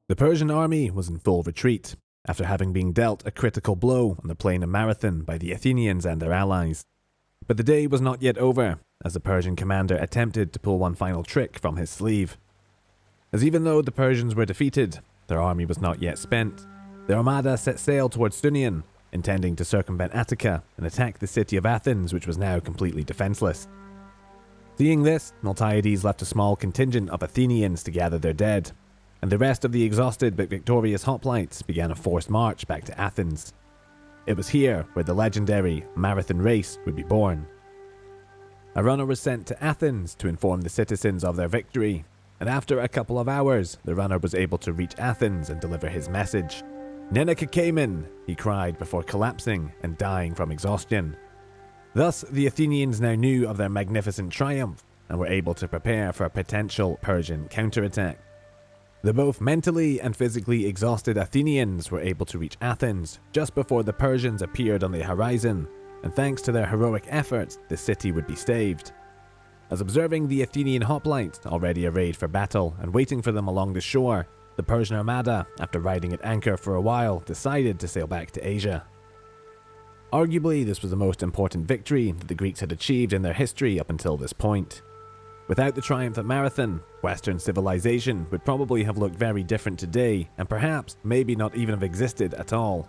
The Persian army was in full retreat, after having been dealt a critical blow on the plain of Marathon by the Athenians and their allies. But the day was not yet over, as the Persian commander attempted to pull one final trick from his sleeve. As even though the Persians were defeated, their army was not yet spent. The armada set sail towards Stunion, intending to circumvent Attica and attack the city of Athens, which was now completely defenseless. Seeing this, Miltiades left a small contingent of Athenians to gather their dead, and the rest of the exhausted but victorious Hoplites began a forced march back to Athens. It was here where the legendary Marathon race would be born. A runner was sent to Athens to inform the citizens of their victory, and after a couple of hours, the runner was able to reach Athens and deliver his message. "Nenekakemen," he cried before collapsing and dying from exhaustion. Thus, the Athenians now knew of their magnificent triumph and were able to prepare for a potential Persian counterattack. The both mentally and physically exhausted Athenians were able to reach Athens just before the Persians appeared on the horizon, and thanks to their heroic efforts, the city would be saved. As observing the Athenian hoplites already arrayed for battle and waiting for them along the shore, the Persian armada, after riding at anchor for a while, decided to sail back to Asia. Arguably, this was the most important victory that the Greeks had achieved in their history up until this point. Without the triumph at Marathon, Western civilization would probably have looked very different today, and perhaps maybe not even have existed at all.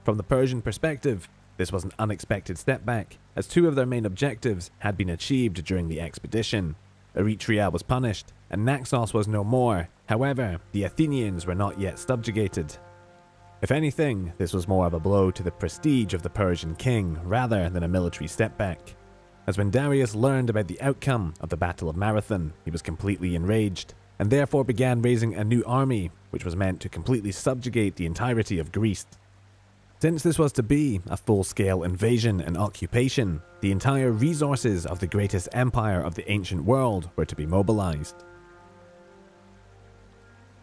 From the Persian perspective, this was an unexpected setback, as two of their main objectives had been achieved during the expedition. Eretria was punished, and Naxos was no more. However, the Athenians were not yet subjugated. If anything, this was more of a blow to the prestige of the Persian king rather than a military setback. As when Darius learned about the outcome of the Battle of Marathon, he was completely enraged, and therefore began raising a new army, which was meant to completely subjugate the entirety of Greece. Since this was to be a full-scale invasion and occupation, the entire resources of the greatest empire of the ancient world were to be mobilized.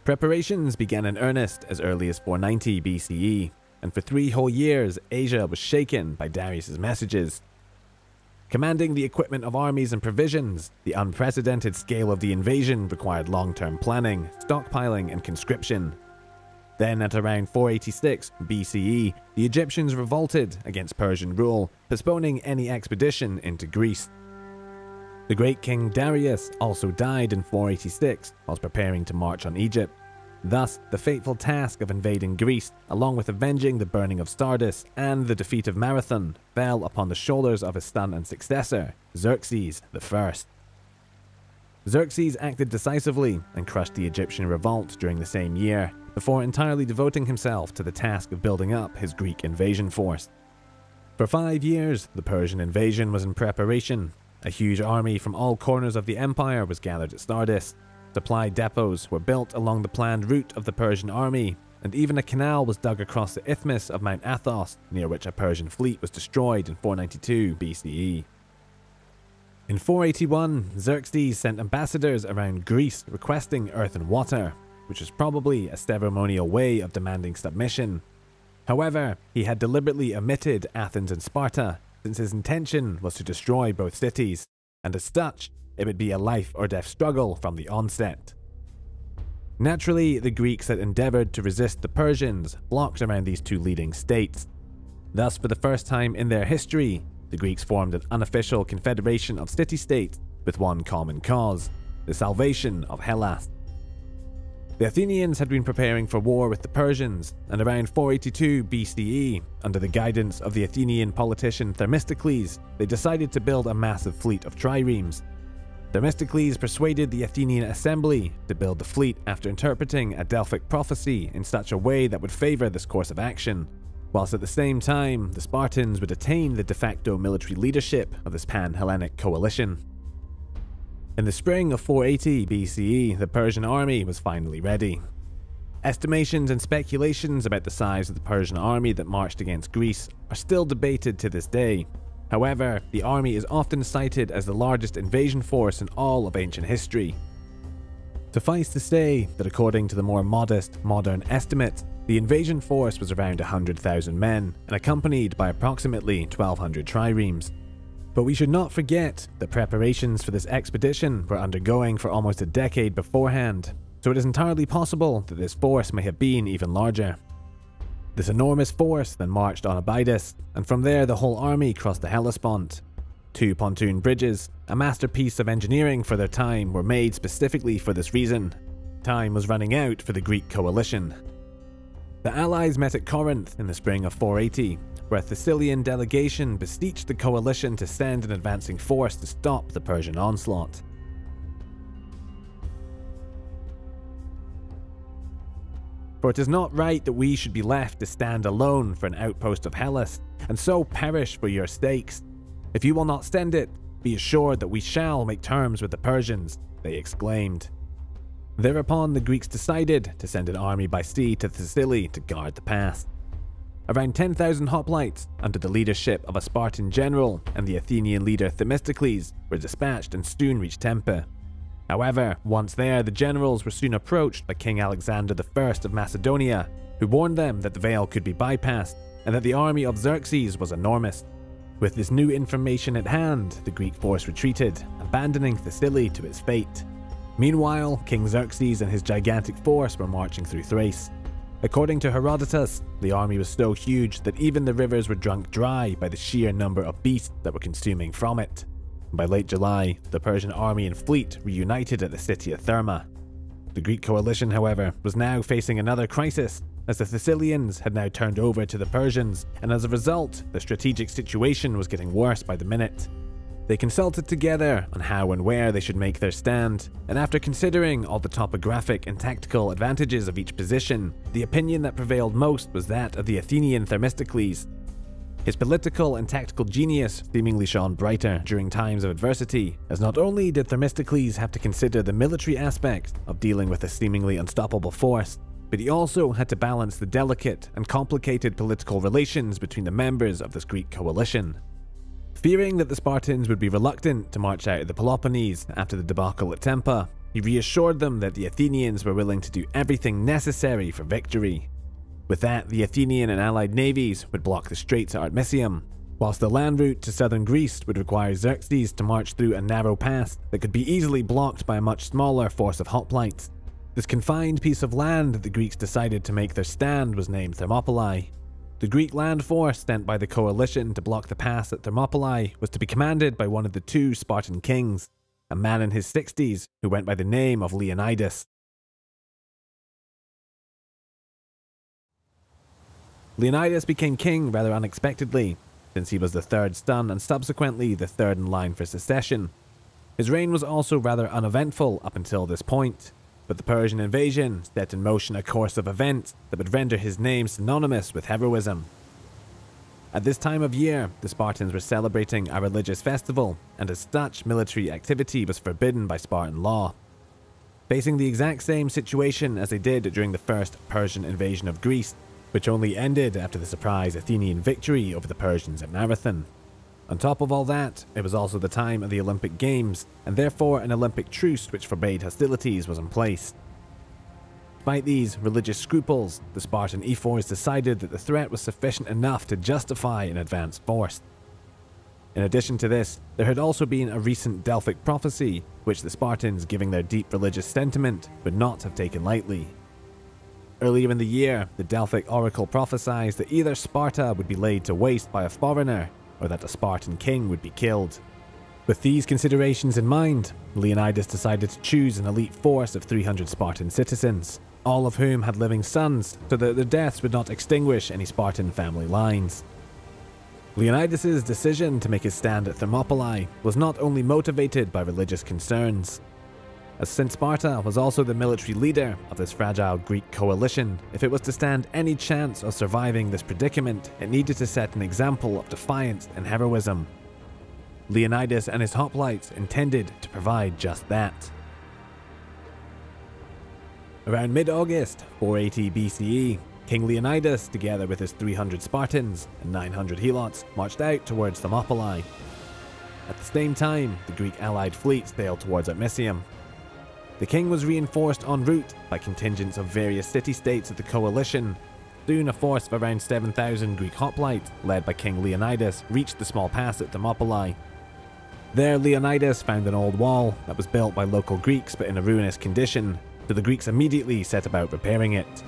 Preparations began in earnest as early as 490 BCE, and for 3 whole years, Asia was shaken by Darius's messages. Commanding the equipment of armies and provisions, the unprecedented scale of the invasion required long-term planning, stockpiling, and conscription. Then at around 486 BCE, the Egyptians revolted against Persian rule, postponing any expedition into Greece. The great king Darius also died in 486 whilst preparing to march on Egypt. Thus, the fateful task of invading Greece, along with avenging the burning of Sardis and the defeat of Marathon, fell upon the shoulders of his son and successor, Xerxes I. Xerxes acted decisively and crushed the Egyptian revolt during the same year, before entirely devoting himself to the task of building up his Greek invasion force. For 5 years, the Persian invasion was in preparation. A huge army from all corners of the empire was gathered at Sardis. Supply depots were built along the planned route of the Persian army, and even a canal was dug across the isthmus of Mount Athos, near which a Persian fleet was destroyed in 492 BCE. In 481, Xerxes sent ambassadors around Greece requesting earth and water, which was probably a ceremonial way of demanding submission. However, he had deliberately omitted Athens and Sparta, since his intention was to destroy both cities, and as such, it would be a life or death struggle from the onset. Naturally, the Greeks that endeavored to resist the Persians blocked around these two leading states. Thus, for the first time in their history, the Greeks formed an unofficial confederation of city-states with one common cause: the salvation of Hellas. The Athenians had been preparing for war with the Persians, and around 482 BCE, under the guidance of the Athenian politician Thermopylae, they decided to build a massive fleet of triremes. Themistocles persuaded the Athenian assembly to build the fleet after interpreting a Delphic prophecy in such a way that would favor this course of action, whilst at the same time the Spartans would attain the de facto military leadership of this pan-Hellenic coalition. In the spring of 480 BCE, the Persian army was finally ready. Estimations and speculations about the size of the Persian army that marched against Greece are still debated to this day. However, the army is often cited as the largest invasion force in all of ancient history. Suffice to say that according to the more modest modern estimates, the invasion force was around 100,000 men and accompanied by approximately 1,200 triremes. But we should not forget that preparations for this expedition were undergoing for almost a decade beforehand. so it is entirely possible that this force may have been even larger. This enormous force then marched on Abydos, and from there the whole army crossed the Hellespont. 2 pontoon bridges, a masterpiece of engineering for their time, were made specifically for this reason. Time was running out for the Greek coalition. The allies met at Corinth in the spring of 480, where a Thessalian delegation beseeched the coalition to send an advancing force to stop the Persian onslaught. For it is not right that we should be left to stand alone for an outpost of Hellas, and so perish for your sakes. If you will not send it, be assured that we shall make terms with the Persians, they exclaimed. Thereupon the Greeks decided to send an army by sea to Thessaly to guard the pass. Around 10,000 hoplites, under the leadership of a Spartan general and the Athenian leader Themistocles, were dispatched and soon reached Tempe. However, once there, the generals were soon approached by King Alexander I of Macedonia, who warned them that the veil could be bypassed and that the army of Xerxes was enormous. With this new information at hand, the Greek force retreated, abandoning Thessaly to its fate. Meanwhile, King Xerxes and his gigantic force were marching through Thrace. According to Herodotus, the army was so huge that even the rivers were drunk dry by the sheer number of beasts that were consuming from it. By late July, the Persian army and fleet reunited at the city of Therma. The Greek coalition, however, was now facing another crisis, as the Thessalians had now turned over to the Persians, and as a result, the strategic situation was getting worse by the minute. They consulted together on how and where they should make their stand, and after considering all the topographic and tactical advantages of each position, the opinion that prevailed most was that of the Athenian Themistocles. His political and tactical genius seemingly shone brighter during times of adversity, as not only did Themistocles have to consider the military aspects of dealing with a seemingly unstoppable force, but he also had to balance the delicate and complicated political relations between the members of this Greek coalition. Fearing that the Spartans would be reluctant to march out of the Peloponnese after the debacle at Tempe, he reassured them that the Athenians were willing to do everything necessary for victory. With that, the Athenian and allied navies would block the straits at Artemisium, whilst the land route to southern Greece would require Xerxes to march through a narrow pass that could be easily blocked by a much smaller force of hoplites. This confined piece of land that the Greeks decided to make their stand was named Thermopylae. The Greek land force sent by the coalition to block the pass at Thermopylae was to be commanded by one of the 2 Spartan kings, a man in his 60s who went by the name of Leonidas. Leonidas became king rather unexpectedly, since he was the 3rd son and subsequently the 3rd in line for succession. His reign was also rather uneventful up until this point, but the Persian invasion set in motion a course of events that would render his name synonymous with heroism. At this time of year, the Spartans were celebrating a religious festival, and as such, military activity was forbidden by Spartan law. Facing the exact same situation as they did during the first Persian invasion of Greece, which only ended after the surprise Athenian victory over the Persians at Marathon. On top of all that, it was also the time of the Olympic Games, and therefore an Olympic truce which forbade hostilities was in place. Despite these religious scruples, the Spartan ephors decided that the threat was sufficient enough to justify an advanced force. In addition to this, there had also been a recent Delphic prophecy, which the Spartans, giving their deep religious sentiment, would not have taken lightly. Earlier in the year, the Delphic oracle prophesied that either Sparta would be laid to waste by a foreigner, or that the Spartan king would be killed. With these considerations in mind, Leonidas decided to choose an elite force of 300 Spartan citizens, all of whom had living sons, so that their deaths would not extinguish any Spartan family lines. Leonidas' decision to make his stand at Thermopylae was not only motivated by religious concerns. As since Sparta was also the military leader of this fragile Greek coalition, if it was to stand any chance of surviving this predicament, it needed to set an example of defiance and heroism. Leonidas and his hoplites intended to provide just that. Around mid-August, 480 BCE, King Leonidas, together with his 300 Spartans and 900 helots, marched out towards Thermopylae. At the same time, the Greek allied fleet sailed towards Artemisium. The king was reinforced en route by contingents of various city-states of the coalition. Soon a force of around 7,000 Greek hoplites, led by King Leonidas, reached the small pass at Thermopylae. There Leonidas found an old wall that was built by local Greeks but in a ruinous condition, so the Greeks immediately set about repairing it.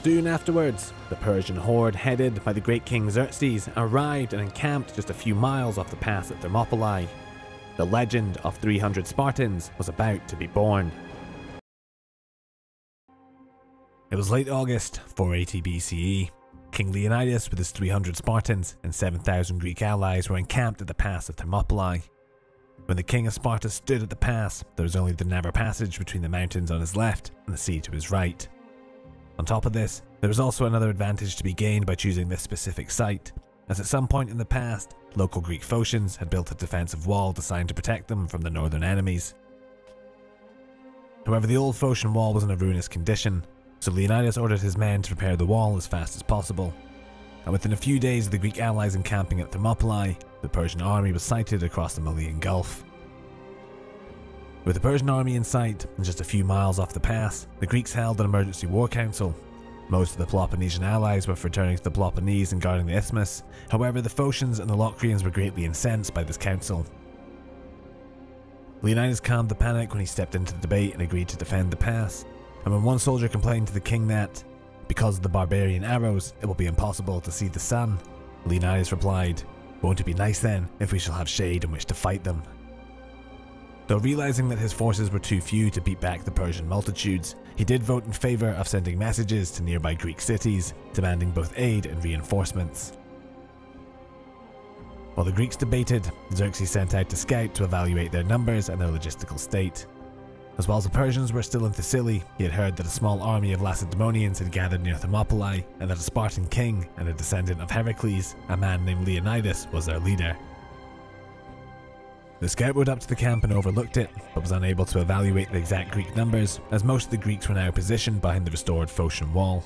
Soon afterwards, the Persian horde headed by the great king Xerxes arrived and encamped just a few miles off the pass at Thermopylae. The legend of 300 Spartans was about to be born. It was late August, 480 BCE. King Leonidas with his 300 Spartans and 7,000 Greek allies were encamped at the pass of Thermopylae. When the king of Sparta stood at the pass, there was only the narrow passage between the mountains on his left and the sea to his right. On top of this, there was also another advantage to be gained by choosing this specific site, as at some point in the past, local Greek Photians had built a defensive wall designed to protect them from the northern enemies. However, the old Phocian wall was in a ruinous condition, so Leonidas ordered his men to repair the wall as fast as possible. And within a few days of the Greek allies encamping at Thermopylae, the Persian army was sighted across the Malian Gulf. With the Persian army in sight and just a few miles off the pass, the Greeks held an emergency war council. Most of the Peloponnesian allies were for returning to the Peloponnese and guarding the isthmus. However, the Phocians and the Locrians were greatly incensed by this council. Leonidas calmed the panic when he stepped into the debate and agreed to defend the pass. And when one soldier complained to the king that, because of the barbarian arrows, it will be impossible to see the sun, Leonidas replied, "Won't it be nice then, if we shall have shade in which to fight them?" Though realizing that his forces were too few to beat back the Persian multitudes, he did vote in favor of sending messages to nearby Greek cities, demanding both aid and reinforcements. While the Greeks debated, Xerxes sent out a scout to evaluate their numbers and their logistical state. As well as the Persians were still in Thessaly, he had heard that a small army of Lacedaemonians had gathered near Thermopylae, and that a Spartan king and a descendant of Heracles, a man named Leonidas, was their leader. The scout rode up to the camp and overlooked it, but was unable to evaluate the exact Greek numbers, as most of the Greeks were now positioned behind the restored Phocian wall.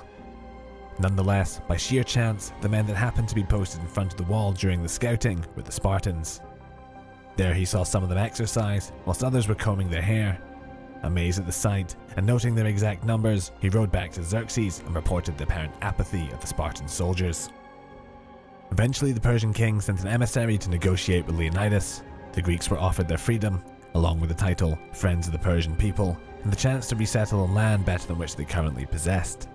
Nonetheless, by sheer chance, the men that happened to be posted in front of the wall during the scouting were the Spartans. There he saw some of them exercise, whilst others were combing their hair. Amazed at the sight, and noting their exact numbers, he rode back to Xerxes and reported the apparent apathy of the Spartan soldiers. Eventually, the Persian king sent an emissary to negotiate with Leonidas. The Greeks were offered their freedom, along with the title Friends of the Persian People, and the chance to resettle on land better than which they currently possessed.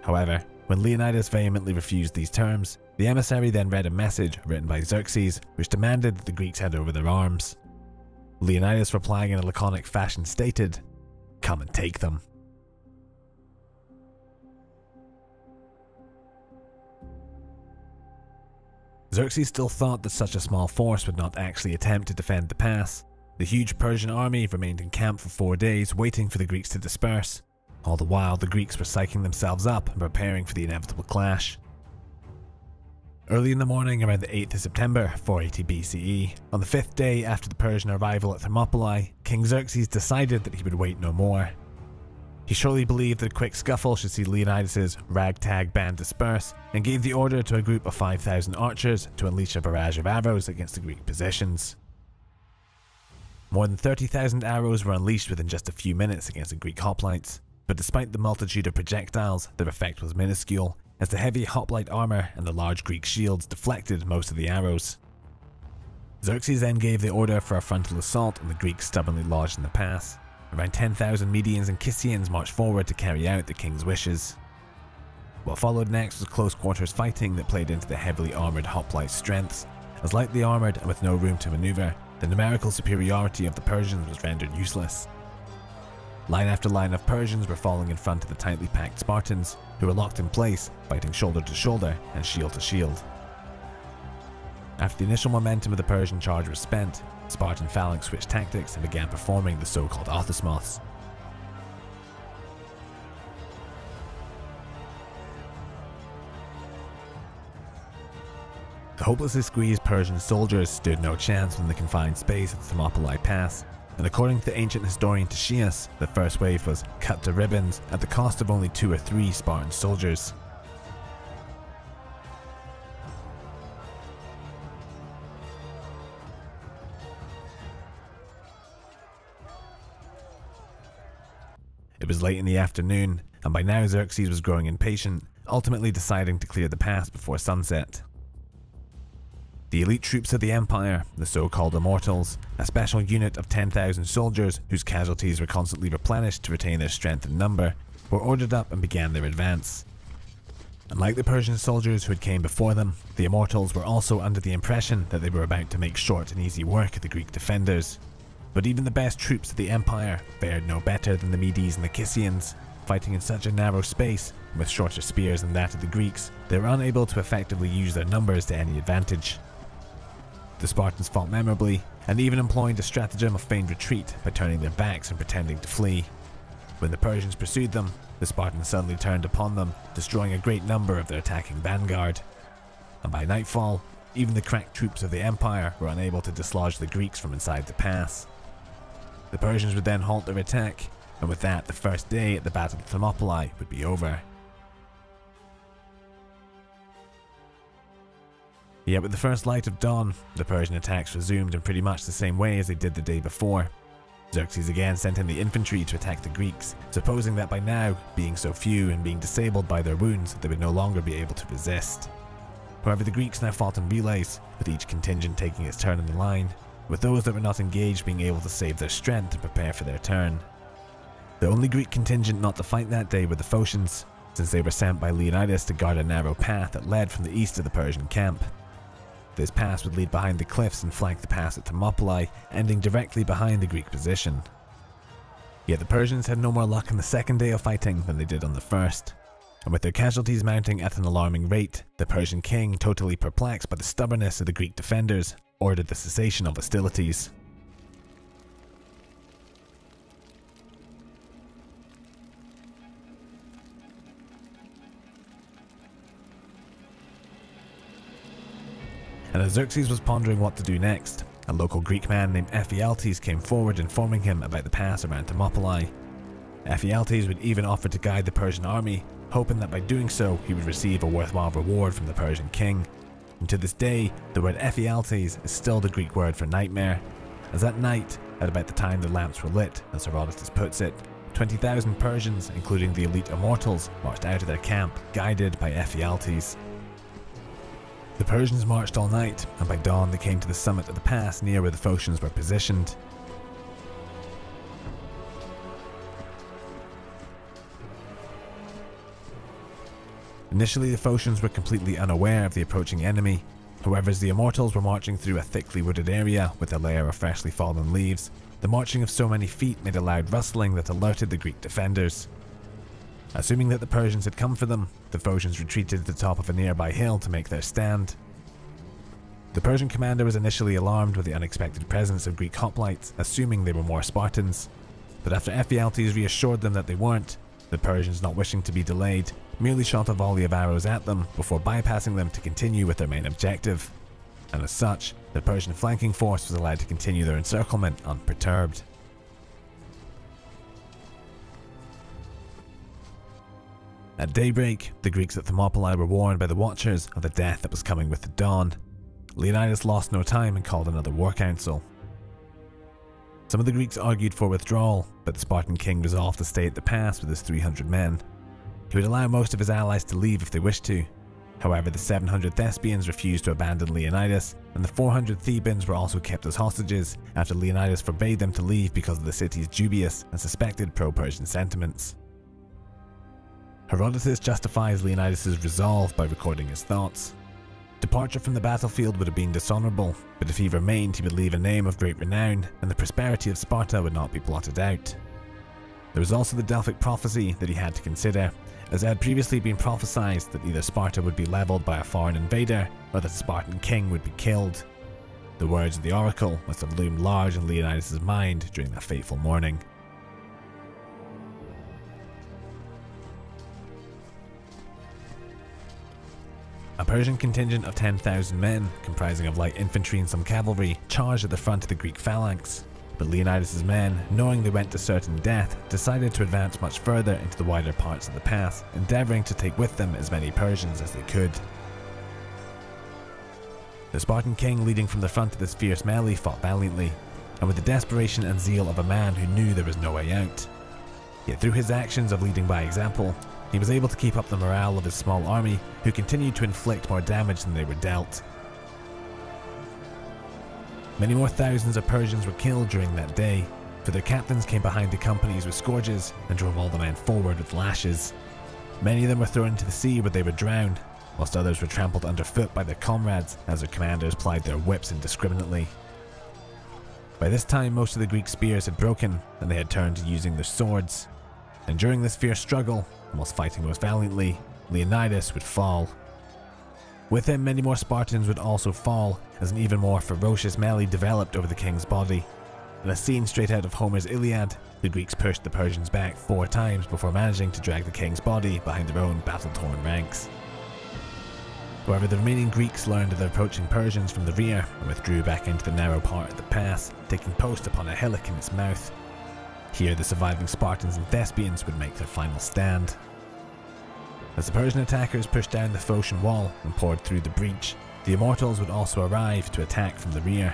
However, when Leonidas vehemently refused these terms, the emissary then read a message written by Xerxes which demanded that the Greeks hand over their arms. Leonidas, replying in a laconic fashion, stated, "Come and take them." Xerxes still thought that such a small force would not actually attempt to defend the pass. The huge Persian army remained in camp for 4 days, waiting for the Greeks to disperse. All the while, the Greeks were psyching themselves up and preparing for the inevitable clash. Early in the morning, around the 8th of September, 480 BCE, on the 5th day after the Persian arrival at Thermopylae, King Xerxes decided that he would wait no more. He surely believed that a quick scuffle should see Leonidas' ragtag band disperse, and gave the order to a group of 5,000 archers to unleash a barrage of arrows against the Greek positions. More than 30,000 arrows were unleashed within just a few minutes against the Greek hoplites, but despite the multitude of projectiles, their effect was minuscule, as the heavy hoplite armour and the large Greek shields deflected most of the arrows. Xerxes then gave the order for a frontal assault, and the Greeks stubbornly lodged in the pass. Around 10,000 Medians and Kissians marched forward to carry out the king's wishes. What followed next was close quarters fighting that played into the heavily armoured hoplites' strengths. As lightly armoured and with no room to manoeuvre, the numerical superiority of the Persians was rendered useless. Line after line of Persians were falling in front of the tightly packed Spartans, who were locked in place, fighting shoulder to shoulder and shield to shield. After the initial momentum of the Persian charge was spent, Spartan Phalanx switched tactics and began performing the so-called orthosmoths. The hopelessly squeezed Persian soldiers stood no chance within the confined space of the Thermopylae Pass, and according to the ancient historian Tatius, the first wave was cut to ribbons at the cost of only 2 or 3 Spartan soldiers. It was late in the afternoon, and by now Xerxes was growing impatient, ultimately deciding to clear the pass before sunset. The elite troops of the Empire, the so-called Immortals, a special unit of 10,000 soldiers whose casualties were constantly replenished to retain their strength and number, were ordered up and began their advance. Unlike the Persian soldiers who had came before them, the Immortals were also under the impression that they were about to make short and easy work of the Greek defenders. But even the best troops of the Empire fared no better than the Medes and the Kissians. Fighting in such a narrow space, with shorter spears than that of the Greeks, they were unable to effectively use their numbers to any advantage. The Spartans fought memorably, and even employed a stratagem of feigned retreat by turning their backs and pretending to flee. When the Persians pursued them, the Spartans suddenly turned upon them, destroying a great number of their attacking vanguard. And by nightfall, even the crack troops of the Empire were unable to dislodge the Greeks from inside the pass. The Persians would then halt their attack, and with that, the first day at the Battle of Thermopylae would be over. Yet with the first light of dawn, the Persian attacks resumed in pretty much the same way as they did the day before. Xerxes again sent in the infantry to attack the Greeks, supposing that by now, being so few and being disabled by their wounds, they would no longer be able to resist. However, the Greeks now fought in relays, with each contingent taking its turn in the line, with those that were not engaged being able to save their strength and prepare for their turn. The only Greek contingent not to fight that day were the Photians, since they were sent by Leonidas to guard a narrow path that led from the east of the Persian camp. This pass would lead behind the cliffs and flank the pass at Thermopylae, ending directly behind the Greek position. Yet the Persians had no more luck on the second day of fighting than they did on the first, and with their casualties mounting at an alarming rate, the Persian king, totally perplexed by the stubbornness of the Greek defenders, ordered the cessation of hostilities. And as Xerxes was pondering what to do next, a local Greek man named Ephialtes came forward informing him about the pass around Thermopylae. Ephialtes would even offer to guide the Persian army, hoping that by doing so he would receive a worthwhile reward from the Persian king. And to this day, the word Ephialtes is still the Greek word for nightmare, as at night, at about the time the lamps were lit, as Herodotus puts it, 20,000 Persians, including the elite Immortals, marched out of their camp, guided by Ephialtes. The Persians marched all night, and by dawn they came to the summit of the pass near where the Photians were positioned. Initially, the Photians were completely unaware of the approaching enemy. However, as the Immortals were marching through a thickly wooded area with a layer of freshly fallen leaves, the marching of so many feet made a loud rustling that alerted the Greek defenders. Assuming that the Persians had come for them, the Photians retreated to the top of a nearby hill to make their stand. The Persian commander was initially alarmed with the unexpected presence of Greek hoplites, assuming they were more Spartans. But after Ephialtes reassured them that they weren't, the Persians, not wishing to be delayed, merely shot a volley of arrows at them before bypassing them to continue with their main objective. And as such, the Persian flanking force was allowed to continue their encirclement unperturbed. At daybreak, the Greeks at Thermopylae were warned by the Watchers of the death that was coming with the dawn. Leonidas lost no time and called another war council. Some of the Greeks argued for withdrawal, but the Spartan king resolved to stay at the pass with his 300 men. He would allow most of his allies to leave if they wished to. However, the 700 Thespians refused to abandon Leonidas, and the 400 Thebans were also kept as hostages after Leonidas forbade them to leave because of the city's dubious and suspected pro-Persian sentiments. Herodotus justifies Leonidas' resolve by recording his thoughts. Departure from the battlefield would have been dishonourable, but if he remained he would leave a name of great renown, and the prosperity of Sparta would not be blotted out. There was also the Delphic prophecy that he had to consider, as it had previously been prophesied that either Sparta would be levelled by a foreign invader, or that the Spartan king would be killed. The words of the oracle must have loomed large in Leonidas' mind during that fateful morning. A Persian contingent of 10,000 men, comprising of light infantry and some cavalry, charged at the front of the Greek phalanx. But Leonidas' men, knowing they went to certain death, decided to advance much further into the wider parts of the pass, endeavouring to take with them as many Persians as they could. The Spartan king leading from the front of this fierce melee fought valiantly, and with the desperation and zeal of a man who knew there was no way out. Yet through his actions of leading by example, he was able to keep up the morale of his small army, who continued to inflict more damage than they were dealt. Many more thousands of Persians were killed during that day, for their captains came behind the companies with scourges and drove all the men forward with lashes. Many of them were thrown into the sea where they were drowned, whilst others were trampled underfoot by their comrades as their commanders plied their whips indiscriminately. By this time, most of the Greek spears had broken and they had turned to using their swords. And during this fierce struggle, and whilst fighting most valiantly, Leonidas would fall. With him, many more Spartans would also fall, as an even more ferocious melee developed over the king's body. In a scene straight out of Homer's Iliad, the Greeks pushed the Persians back 4 times before managing to drag the king's body behind their own battle-torn ranks. However, the remaining Greeks learned of the approaching Persians from the rear and withdrew back into the narrow part of the pass, taking post upon a hillock in its mouth. Here, the surviving Spartans and Thespians would make their final stand. As the Persian attackers pushed down the Phocian wall and poured through the breach, the Immortals would also arrive to attack from the rear.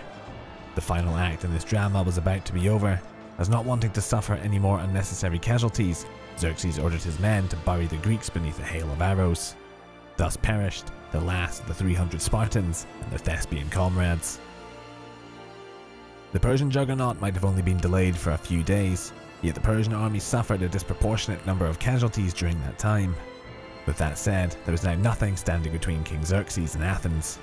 The final act in this drama was about to be over, as not wanting to suffer any more unnecessary casualties, Xerxes ordered his men to bury the Greeks beneath a hail of arrows. Thus perished the last of the 300 Spartans and their Thespian comrades. The Persian juggernaut might have only been delayed for a few days, yet the Persian army suffered a disproportionate number of casualties during that time. With that said, there was now nothing standing between King Xerxes and Athens.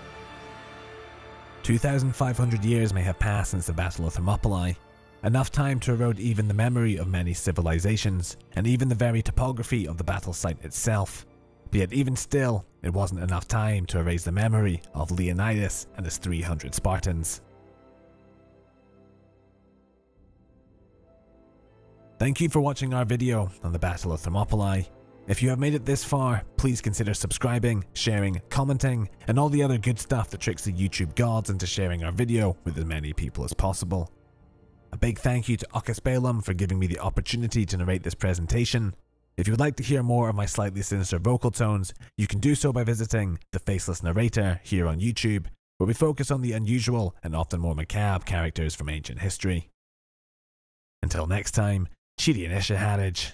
2,500 years may have passed since the Battle of Thermopylae, enough time to erode even the memory of many civilizations, and even the very topography of the battle site itself. But yet even still, it wasn't enough time to erase the memory of Leonidas and his 300 Spartans. Thank you for watching our video on the Battle of Thermopylae. If you have made it this far, please consider subscribing, sharing, commenting, and all the other good stuff that tricks the YouTube gods into sharing our video with as many people as possible. A big thank you to Ocus Balaam for giving me the opportunity to narrate this presentation. If you would like to hear more of my slightly sinister vocal tones, you can do so by visiting the Faceless Narrator here on YouTube, where we focus on the unusual and often more macabre characters from ancient history. Until next time, Cheery and Isha Hadage.